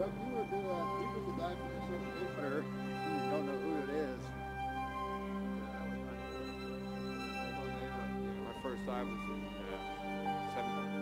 Chuck, you were the guy from the sort of infitter. You don't know who it is. My first dive was in 700.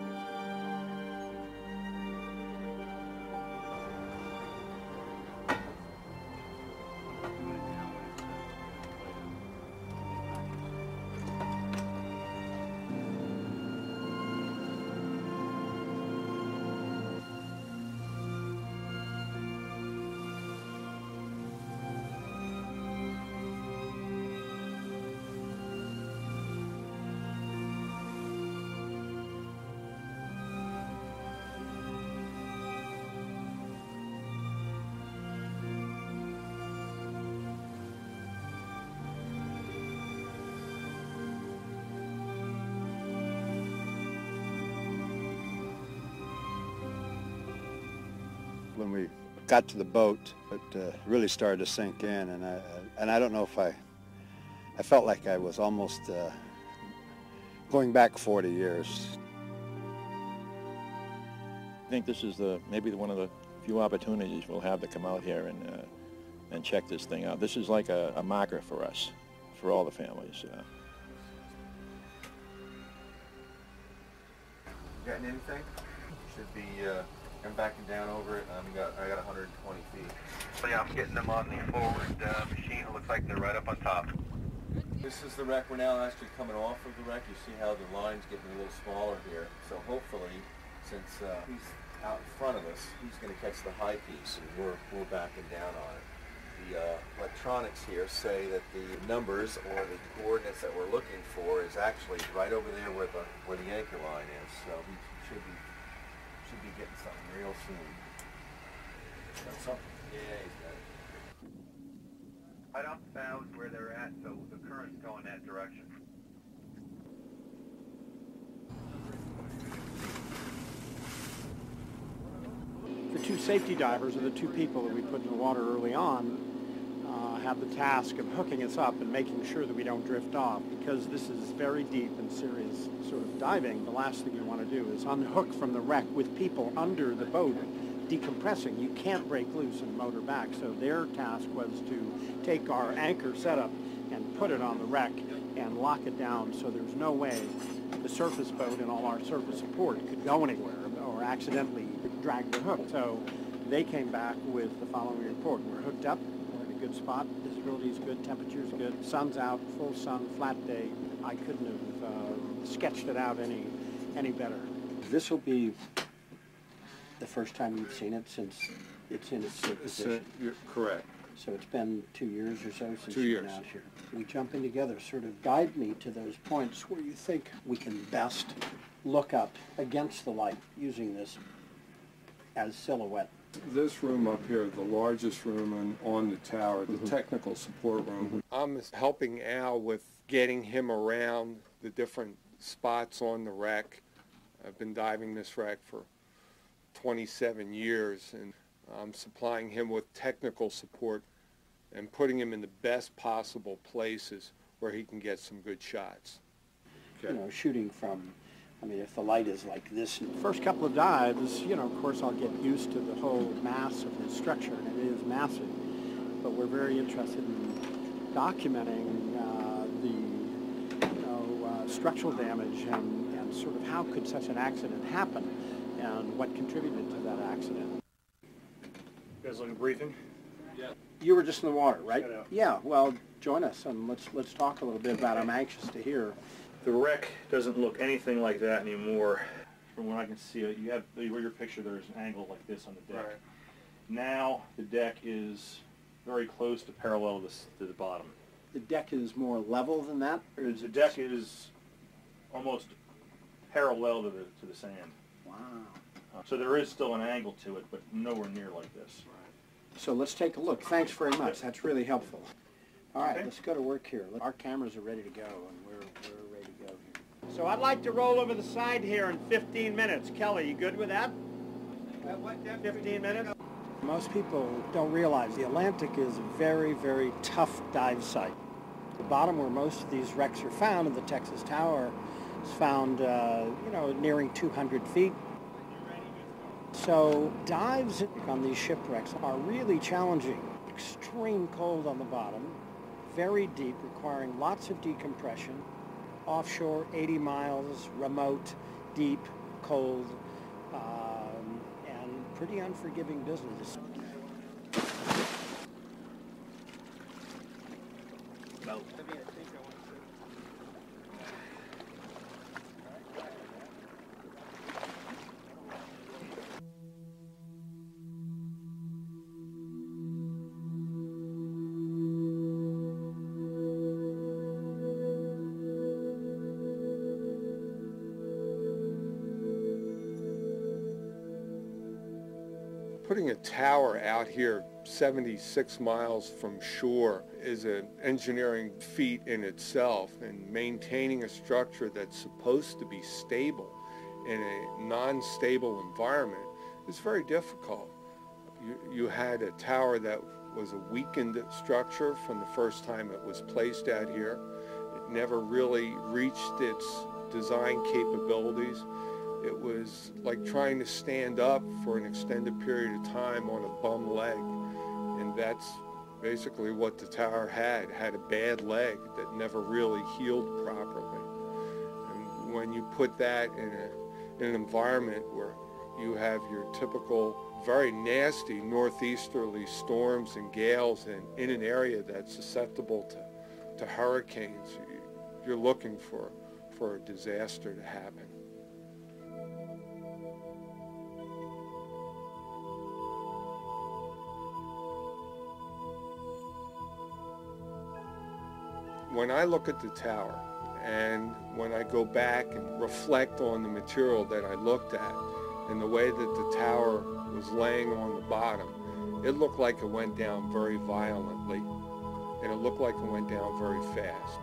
When we got to the boat, it really started to sink in, and I don't know if I felt like I was almost going back 40 years. I think this is maybe one of the few opportunities we'll have to come out here and check this thing out. This is like a marker for us, for all the families. Getting anything? Should be. I'm backing down over it. I got 120 feet. So yeah, I'm getting them on the forward machine. It looks like they're right up on top. This is the wreck. We're now actually coming off of the wreck. You see how the line's getting a little smaller here. So hopefully, since he's out in front of us, he's going to catch the high piece, and we're backing down on it. The electronics here say that the numbers or the coordinates that we're looking for is actually right over there where the anchor line is. So we should be getting something real soon. Got something? Yeah, he's got it. Right off the bow is where they're at, so the current's going that direction. The two safety divers, or the two people that we put in the water early on, have the task of hooking us up and making sure that we don't drift off. Because this is very deep and serious sort of diving, the last thing you want to do is unhook from the wreck with people under the boat decompressing. You can't break loose and motor back. So their task was to take our anchor setup and put it on the wreck and lock it down so there's no way the surface boat and all our surface support could go anywhere or accidentally drag the hook. So they came back with the following report. We're hooked up, we're in a good spot, visibility is good, temperature's good, sun's out, full sun, flat day. I couldn't have sketched it out any better. This will be the first time you've seen it since it's in its safe position. You're correct. So it's been 2 years or so since 2 you've years. been out here. We jump in together, sort of guide me to those points where you think we can best look up against the light using this as silhouette. This room up here, the largest room on the tower, the technical support room. I'm helping Al with getting him around the different spots on the wreck. I've been diving this wreck for 27 years, and I'm supplying him with technical support and putting him in the best possible places where he can get some good shots. Okay. You know, shooting from, I mean, if the light is like this, in the first couple of dives, you know, of course I'll get used to the whole mass of the structure, and it is massive, but we're very interested in documenting the structural damage and sort of how could such an accident happen and what contributed to that accident. You guys looking at briefing? Yeah. You were just in the water, right? Yeah, well, join us and let's talk a little bit about it. I'm anxious to hear. The wreck doesn't look anything like that anymore. From what I can see, you have your picture. There's an angle like this on the deck. Right. Now the deck is very close to parallel to the bottom. The deck is more level than that? The deck is almost parallel to the sand. Wow. So there is still an angle to it, but nowhere near like this. Right. So let's take a look. Thanks very much. That's really helpful. All right, let's go to work here. Our cameras are ready to go, and we're ready to go here. So I'd like to roll over the side here in 15 minutes. Kelly, you good with that? 15 minutes? Most people don't realize the Atlantic is a very, very tough dive site. The bottom where most of these wrecks are found in the Texas Tower is found, nearing 200 feet. So dives on these shipwrecks are really challenging. Extreme cold on the bottom, very deep, requiring lots of decompression. Offshore, 80 miles, remote, deep, cold, and pretty unforgiving business. Putting a tower out here 76 miles from shore is an engineering feat in itself, and maintaining a structure that's supposed to be stable in a non-stable environment is very difficult. You had a tower that was a weakened structure from the first time it was placed out here. It never really reached its design capabilities. It was like trying to stand up for an extended period of time on a bum leg. And that's basically what the tower had a bad leg that never really healed properly. And when you put that in an environment where you have your typical very nasty northeasterly storms and gales, and in an area that's susceptible to hurricanes, you're looking for a disaster to happen. When I look at the tower, and when I go back and reflect on the material that I looked at and the way that the tower was laying on the bottom, it looked like it went down very violently, and it looked like it went down very fast.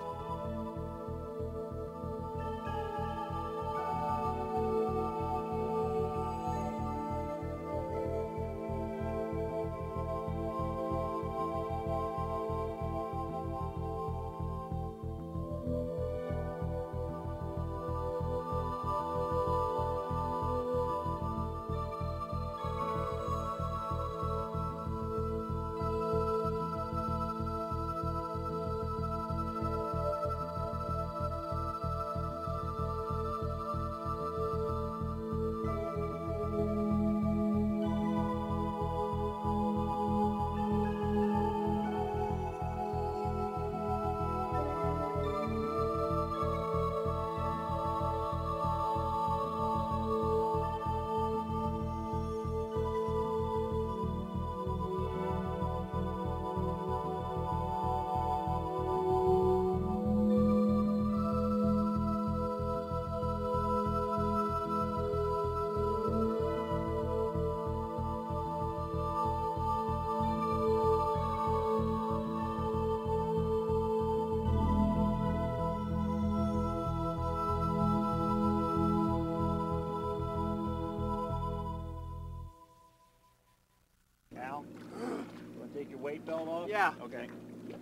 Take your weight belt off? Yeah. Okay. Yeah,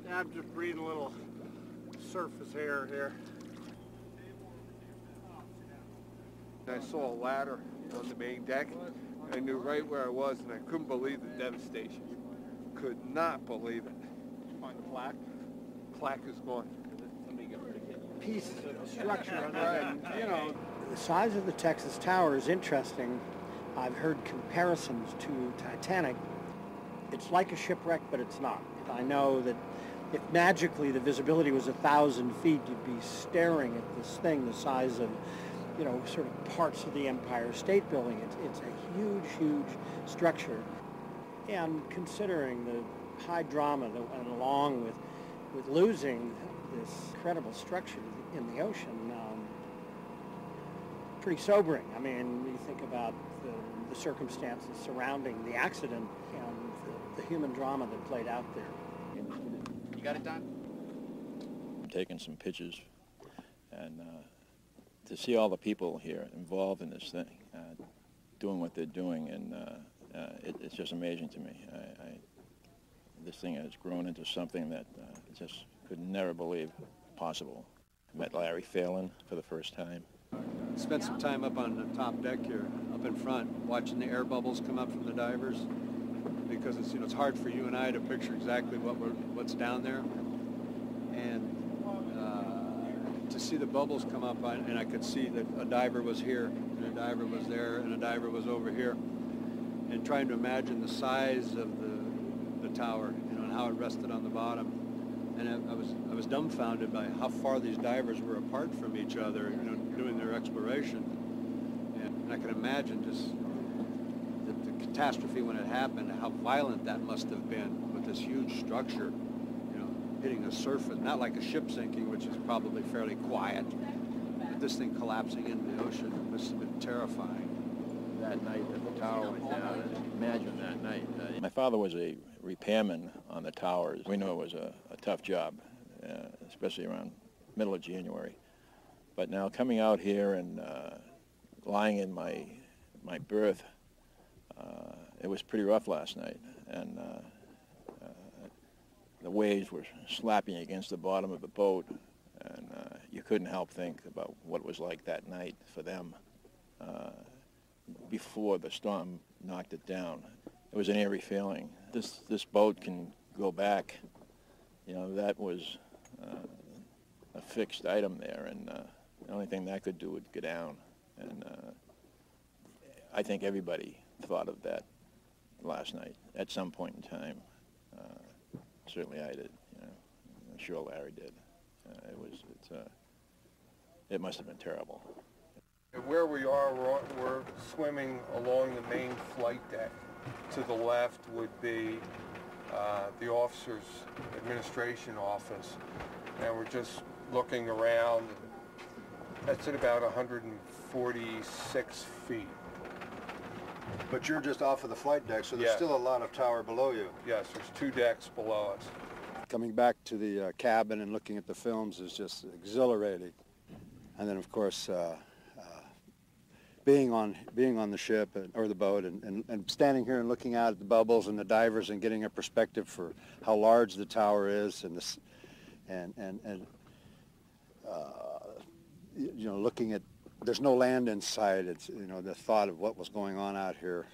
I'm just breathing a little surface air here. I saw a ladder on the main deck. I knew right where I was, and I couldn't believe the devastation. Could not believe it. Find the plaque. Plaque is gone. Pieces of the structure on it. You know, the size of the Texas Tower is interesting. I've heard comparisons to Titanic. It's like a shipwreck, but it's not. I know that if magically the visibility was 1,000 feet, you'd be staring at this thing the size of, you know, sort of parts of the Empire State Building. It's a huge, huge structure. And considering the high drama that went along with losing this incredible structure in the ocean, pretty sobering. I mean, you think about the circumstances surrounding the accident and the human drama that played out there. You got it done? I'm taking some pictures, and to see all the people here involved in this thing, doing what they're doing, and it's just amazing to me. This thing has grown into something that I just could never believe possible. I met Larry Phelan for the first time. Spent some time up on the top deck here. up in front, watching the air bubbles come up from the divers, because it's, it's hard for you and I to picture exactly what's down there. And to see the bubbles come up, and I could see that a diver was here, and a diver was there, and a diver was over here, and trying to imagine the size of the tower, and how it rested on the bottom. And I was dumbfounded by how far these divers were apart from each other, doing their exploration. And I can imagine just the catastrophe when it happened, how violent that must have been with this huge structure, hitting the surface, not like a ship sinking, which is probably fairly quiet. But this thing collapsing into the ocean must have been terrifying. That night that the tower went down, imagine that night. My father was a repairman on the towers. We knew it was a tough job, especially around middle of January. But now coming out here and lying in my berth, it was pretty rough last night. And the waves were slapping against the bottom of the boat, and you couldn't help think about what it was like that night for them before the storm knocked it down. It was an eerie feeling. This boat can go back. That was a fixed item there, and the only thing that could do would go down. And I think everybody thought of that last night at some point in time. Certainly I did. I'm sure Larry did. It must have been terrible. Where we are, we're swimming along the main flight deck. To the left would be the officers' administration office, and we're just looking around. That's at about 146 feet. But you're just off of the flight deck, so there's Yes. still a lot of tower below you. Yes, there's 2 decks below us. Coming back to the cabin and looking at the films is just exhilarating. And then, of course, being on the ship or the boat and standing here and looking out at the bubbles and the divers and getting a perspective for how large the tower is, looking at, there's no land in sight. It's the thought of what was going on out here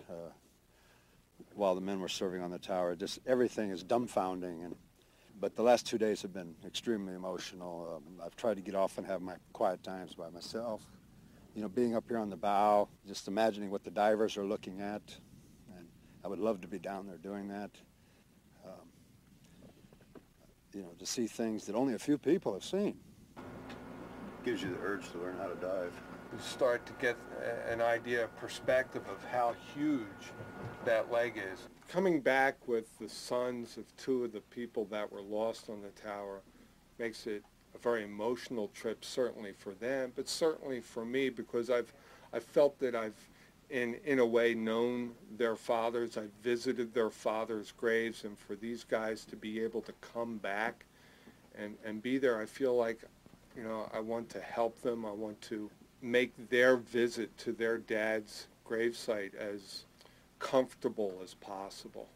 while the men were serving on the tower. Just everything is dumbfounding. But the last 2 days have been extremely emotional. I've tried to get off and have my quiet times by myself. Being up here on the bow, just imagining what the divers are looking at, and I would love to be down there doing that. To see things that only a few people have seen. Gives you the urge to learn how to dive. You start to get an idea, perspective of how huge that leg is. Coming back with the sons of 2 of the people that were lost on the tower makes it a very emotional trip, certainly for them, but certainly for me, because I've felt that I've in a way known their fathers. I've visited their fathers' graves, and for these guys to be able to come back and be there, I feel like I want to help them. I want to make their visit to their dad's gravesite as comfortable as possible.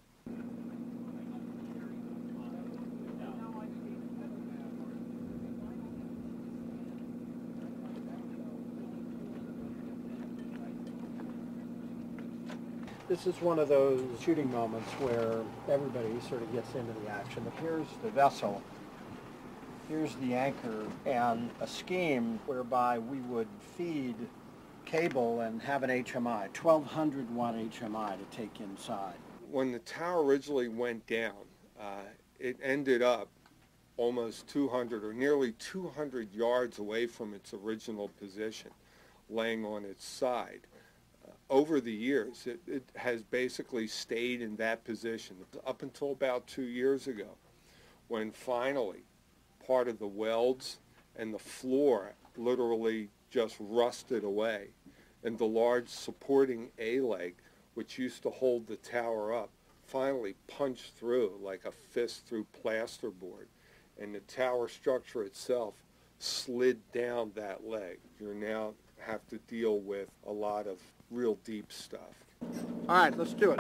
This is one of those shooting moments where everybody sort of gets into the action. Here's the vessel, here's the anchor, and a scheme whereby we would feed cable and have an HMI, 1200 watt HMI to take inside. When the tower originally went down, it ended up almost 200 or nearly 200 yards away from its original position, laying on its side. Over the years, it has basically stayed in that position up until about 2 years ago, when finally part of the welds and the floor literally just rusted away, and the large supporting A-leg, which used to hold the tower up, finally punched through like a fist through plasterboard, and the tower structure itself slid down that leg. You now have to deal with a lot of real deep stuff. All right, let's do it.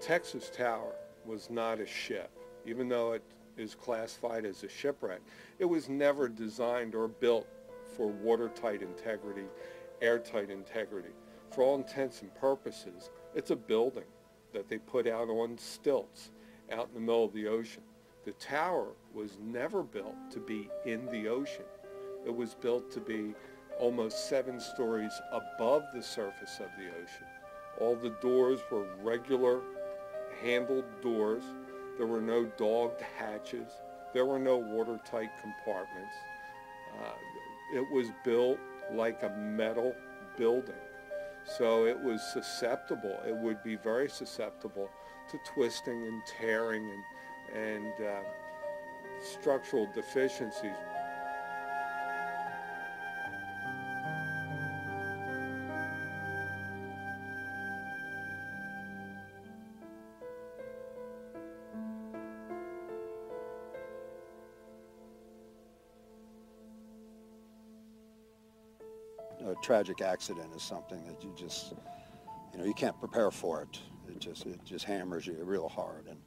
Texas Tower was not a ship. Even though it is classified as a shipwreck, it was never designed or built for watertight integrity, airtight integrity. For all intents and purposes, it's a building that they put out on stilts out in the middle of the ocean. The tower was never built to be in the ocean. It was built to be almost 7 stories above the surface of the ocean. All the doors were regular handled doors. There were no dogged hatches. There were no watertight compartments. It was built like a metal building. So it was susceptible. It would be very susceptible to twisting and tearing and structural deficiencies. A tragic accident is something that you just, you can't prepare for it. It just hammers you real hard, and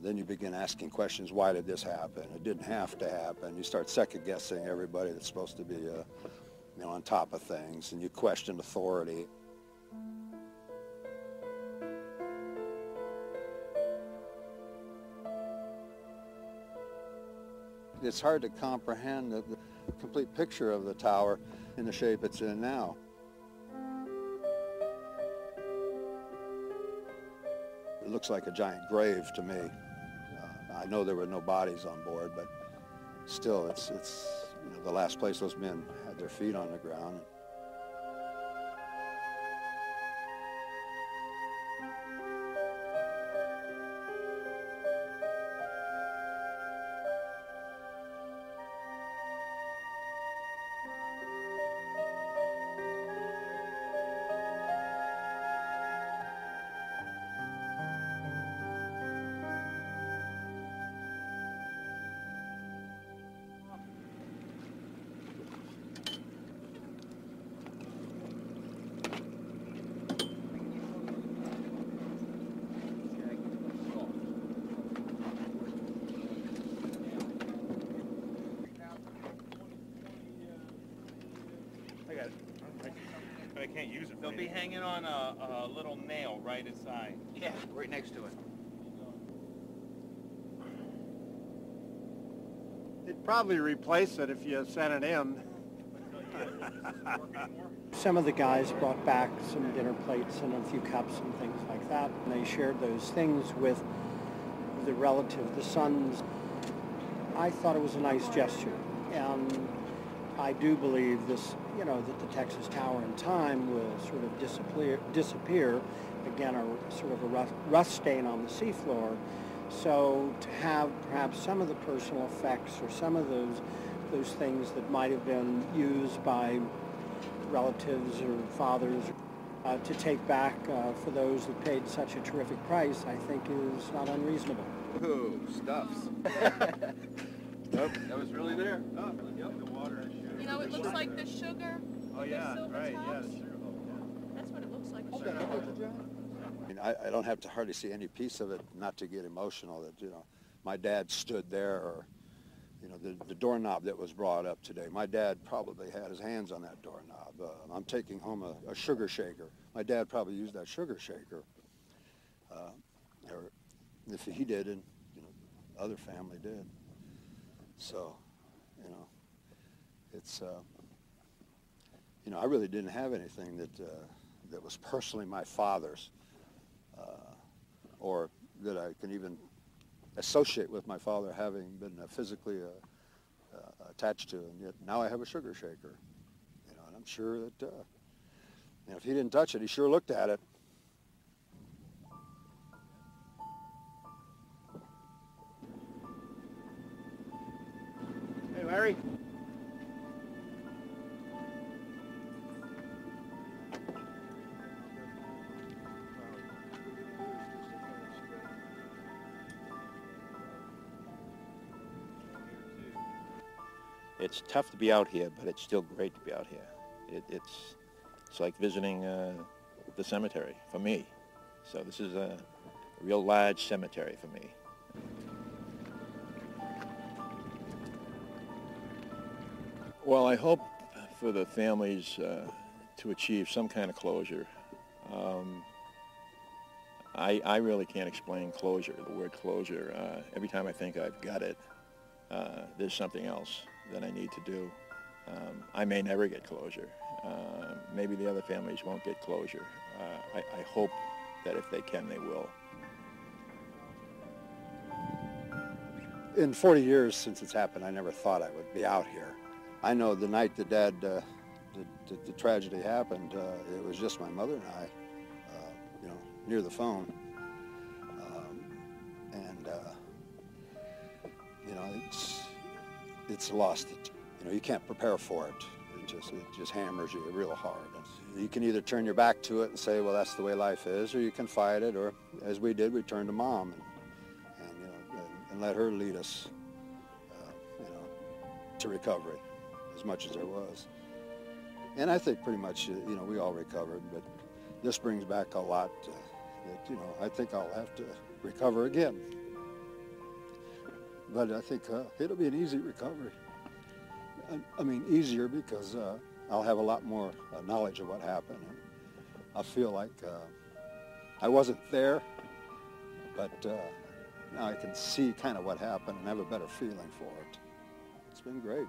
then you begin asking questions. Why did this happen? It didn't have to happen. You start second guessing everybody that's supposed to be, on top of things, and you question authority. It's hard to comprehend the complete picture of the tower in the shape it's in now. It looks like a giant grave to me. I know there were no bodies on board, but still, it's the last place those men had their feet on the ground. I can't use it. They'll be hanging on a little nail right inside. Yeah, right next to it. They'd probably replace it if you sent it in. Some of the guys brought back some dinner plates and a few cups and things like that. And they shared those things with the relative, the sons. I thought it was a nice gesture. And I do believe this, that the Texas Tower in time will sort of disappear. Again, a sort of a rust stain on the seafloor. So to have perhaps some of the personal effects or some of those things that might have been used by relatives or fathers to take back for those that paid such a terrific price, I think is not unreasonable. Ooh, stuffs. Nope, that was really there. Oh, yep, the water is sugar. It looks like the sugar. Oh, the yeah, silver right, tops. yeah, the sugar bowl, yeah. That's what it looks like. I mean, I don't have to hardly see any piece of it not to get emotional that, my dad stood there, or, the doorknob that was brought up today. My dad probably had his hands on that doorknob. I'm taking home a sugar shaker. My dad probably used that sugar shaker. Or if he did, and, other family did. So, it's, I really didn't have anything that was personally my father's, or that I can even associate with my father having been physically attached to. And yet now I have a sugar shaker, and I'm sure that if he didn't touch it, he sure looked at it. Hey, Larry. It's tough to be out here, but it's still great to be out here. It's like visiting the cemetery for me. So this is a real large cemetery for me. Well, I hope for the families to achieve some kind of closure. I really can't explain closure, the word closure. Every time I think I've got it, there's something else that I need to do. I may never get closure. Maybe the other families won't get closure. I hope that if they can, they will. In 40 years since it's happened, I never thought I would be out here. I know the night that Dad, the tragedy happened, it was just my mother and I, you know, near the phone. You know, it's lost. You know, you can't prepare for it. It just hammers you real hard. You can either turn your back to it and say, well, that's the way life is, or you can fight it, or as we did, we turned to Mom and you know, and let her lead us, you know, to recovery as much as there was. And I think pretty much, you know, we all recovered, but this brings back a lot that, you know, I think I'll have to recover again. But I think it'll be an easy recovery. I mean, easier because I'll have a lot more knowledge of what happened. And I feel like I wasn't there, but now I can see kind of what happened and have a better feeling for it. It's been great.